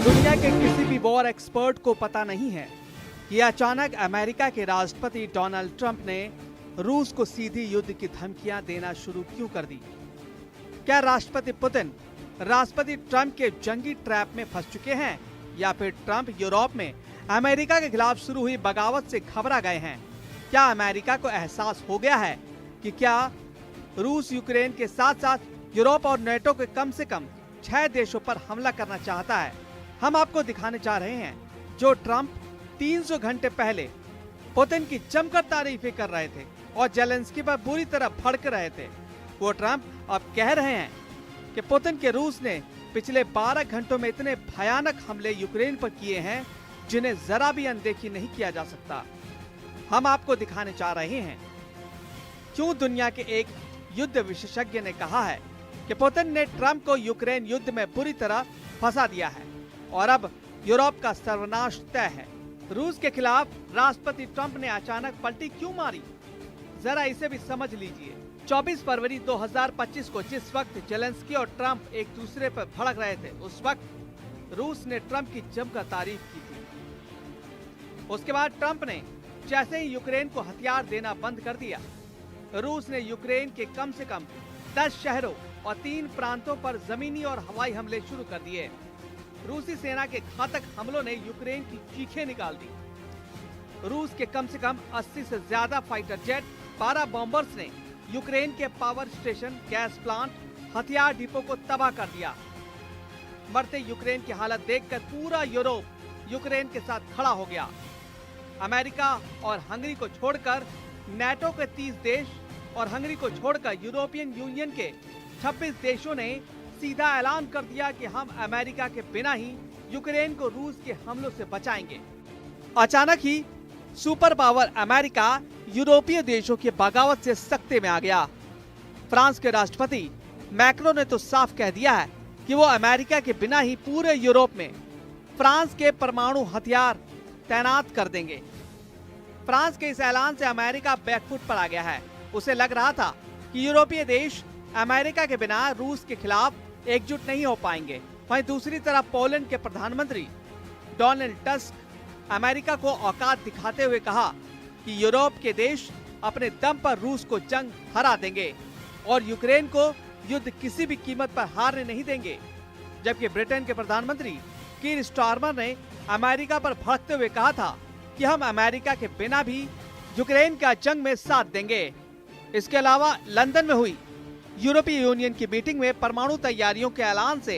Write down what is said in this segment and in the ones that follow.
दुनिया के किसी भी वॉर एक्सपर्ट को पता नहीं है कि अचानक अमेरिका के राष्ट्रपति डोनाल्ड ट्रंप ने रूस को सीधी युद्ध की धमकियां देना शुरू क्यों कर दी। क्या राष्ट्रपति पुतिन राष्ट्रपति ट्रंप के जंगी ट्रैप में फंस चुके हैं या फिर ट्रंप यूरोप में अमेरिका के खिलाफ शुरू हुई बगावत से घबरा गए हैं। क्या अमेरिका को एहसास हो गया है कि क्या रूस यूक्रेन के साथ साथ यूरोप और नेटो के कम से कम 6 देशों पर हमला करना चाहता है। हम आपको दिखाने जा रहे हैं जो ट्रंप 300 घंटे पहले पुतिन की जमकर तारीफें कर रहे थे और जेलेंस्की पर बुरी तरह भड़क रहे थे। वो ट्रंप अब कह रहे हैं कि पुतिन के रूस ने पिछले 12 घंटों में इतने भयानक हमले यूक्रेन पर किए हैं जिन्हें जरा भी अनदेखी नहीं किया जा सकता। हम आपको दिखाने जा रहे हैं क्यों दुनिया के एक युद्ध विशेषज्ञ ने कहा है कि पुतिन ने ट्रंप को यूक्रेन युद्ध में बुरी तरह फंसा दिया है और अब यूरोप का सर्वनाश तय है। रूस के खिलाफ राष्ट्रपति ट्रंप ने अचानक पलटी क्यों मारी, जरा इसे भी समझ लीजिए। 24 फरवरी 2025 को जिस वक्त जेलेंस्की और ट्रंप एक दूसरे पर भड़क रहे थे, उस वक्त रूस ने ट्रंप की जमकर तारीफ की थी। उसके बाद ट्रंप ने जैसे ही यूक्रेन को हथियार देना बंद कर दिया, रूस ने यूक्रेन के कम से कम 10 शहरों और 3 प्रांतों पर जमीनी और हवाई हमले शुरू कर दिए। रूसी सेना के घातक हमलों ने यूक्रेन की चीखें निकाल दी। रूस के कम से कम 80 से ज्यादा फाइटर जेट, 12 बॉम्बर्स ने यूक्रेन के पावर स्टेशन, गैस प्लांट, हथियार डिपो को तबाह कर दिया। मरते यूक्रेन की हालत देखकर पूरा यूरोप यूक्रेन के साथ खड़ा हो गया। अमेरिका और हंगरी को छोड़कर नेटो के 30 देश और हंगरी को छोड़कर यूरोपियन यूनियन के 26 देशों ने सीधा ऐलान कर दिया कि हम अमेरिका के बिना ही यूक्रेन को रूस के हमलों से बचाएंगे। अचानक ही सुपर पावर अमेरिका यूरोपीय देशों की बगावत से सख्ते में आ गया। फ्रांस के राष्ट्रपति मैक्रो ने तो साफ कह दिया है कि वो अमेरिका के बिना ही पूरे यूरोप में फ्रांस के परमाणु हथियार तैनात कर देंगे। फ्रांस के इस ऐलान से अमेरिका बैकफुट पर आ गया है। उसे लग रहा था कि यूरोपीय देश अमेरिका के बिना रूस के खिलाफ एकजुट नहीं हो पाएंगे। वहीं दूसरी तरफ पोलैंड के प्रधानमंत्री डोनाल्ड टस्क अमेरिका को औकात दिखाते हुए कहा कि यूरोप के देश अपने दम पर रूस को जंग हरा देंगे और यूक्रेन को युद्ध किसी भी कीमत पर हारने नहीं देंगे। जबकि ब्रिटेन के प्रधानमंत्री कीर स्टारमर ने अमेरिका पर भड़कते हुए कहा था कि हम अमेरिका के बिना भी यूक्रेन का जंग में साथ देंगे। इसके अलावा लंदन में हुई यूरोपीय यूनियन की मीटिंग में परमाणु तैयारियों के ऐलान से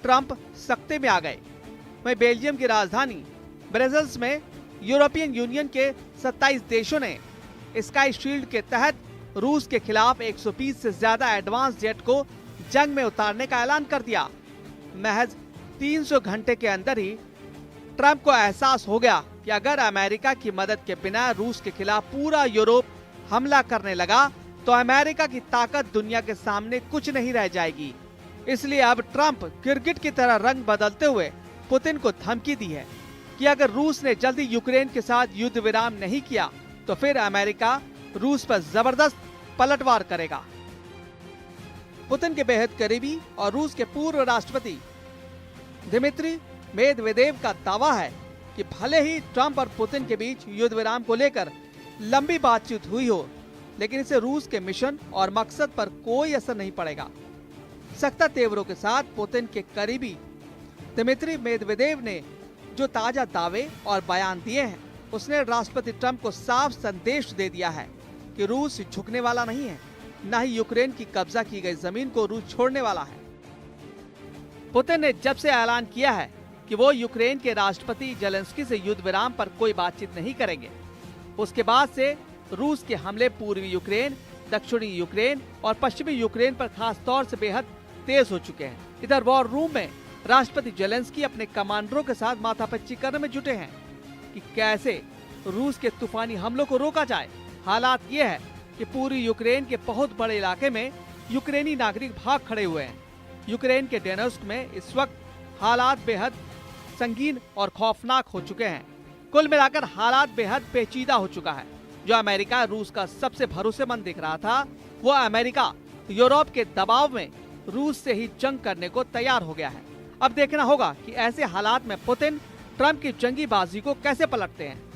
ट्रंप सख्ते में आ गए। वहीं बेल्जियम की राजधानी ब्रसेल्स में यूरोपियन यूनियन के 27 देशों ने स्काई शील्ड के तहत रूस के खिलाफ 120 से ज्यादा एडवांस जेट को जंग में उतारने का ऐलान कर दिया। महज 300 घंटे के अंदर ही ट्रंप को एहसास हो गया कि अगर अमेरिका की मदद के बिना रूस के खिलाफ पूरा यूरोप हमला करने लगा तो अमेरिका की ताकत दुनिया के सामने कुछ नहीं रह जाएगी। इसलिए अब ट्रंप क्रिकेट की तरह रंग बदलते हुए पुतिन को धमकी दी है कि अगर रूस ने जल्दी यूक्रेन के साथ युद्ध विराम नहीं किया तो फिर अमेरिका रूस पर जबरदस्त पलटवार करेगा। पुतिन के बेहद करीबी और रूस के पूर्व राष्ट्रपति दिमित्री मेदवेदेव का दावा है कि भले ही ट्रंप और पुतिन के बीच युद्ध विराम को लेकर लंबी बातचीत हुई हो, लेकिन इससे रूस के मिशन और मकसद पर कोई असर नहीं पड़ेगा। सख्ता तेवरों के साथ पुतिन के करीबी दिमित्री मेदवेदेव ने जो ताजा दावे और बयान दिए हैं, उसने राष्ट्रपति ट्रंप को साफ संदेश दे दिया है कि रूस झुकने वाला नहीं है, न ही यूक्रेन की कब्जा की गई जमीन को रूस छोड़ने वाला है। पुतिन ने जब से ऐलान किया है कि वो यूक्रेन के राष्ट्रपति जेलेंस्की से युद्ध विराम पर कोई बातचीत नहीं करेंगे, उसके बाद से रूस के हमले पूर्वी यूक्रेन, दक्षिणी यूक्रेन और पश्चिमी यूक्रेन पर खास तौर से बेहद तेज हो चुके हैं। इधर वॉर रूम में राष्ट्रपति जेलेंस्की अपने कमांडरों के साथ माथापच्ची करने में जुटे हैं कि कैसे रूस के तूफानी हमलों को रोका जाए। हालात ये है कि पूरी यूक्रेन के बहुत बड़े इलाके में यूक्रेनी नागरिक भाग खड़े हुए हैं। यूक्रेन के डोनेत्स्क में इस वक्त हालात बेहद संगीन और खौफनाक हो चुके हैं। कुल मिलाकर हालात बेहद पेचीदा हो चुका है। जो अमेरिका रूस का सबसे भरोसेमंद दिख रहा था, वो अमेरिका यूरोप के दबाव में रूस से ही जंग करने को तैयार हो गया है। अब देखना होगा कि ऐसे हालात में पुतिन ट्रंप की जंगीबाजी को कैसे पलटते हैं।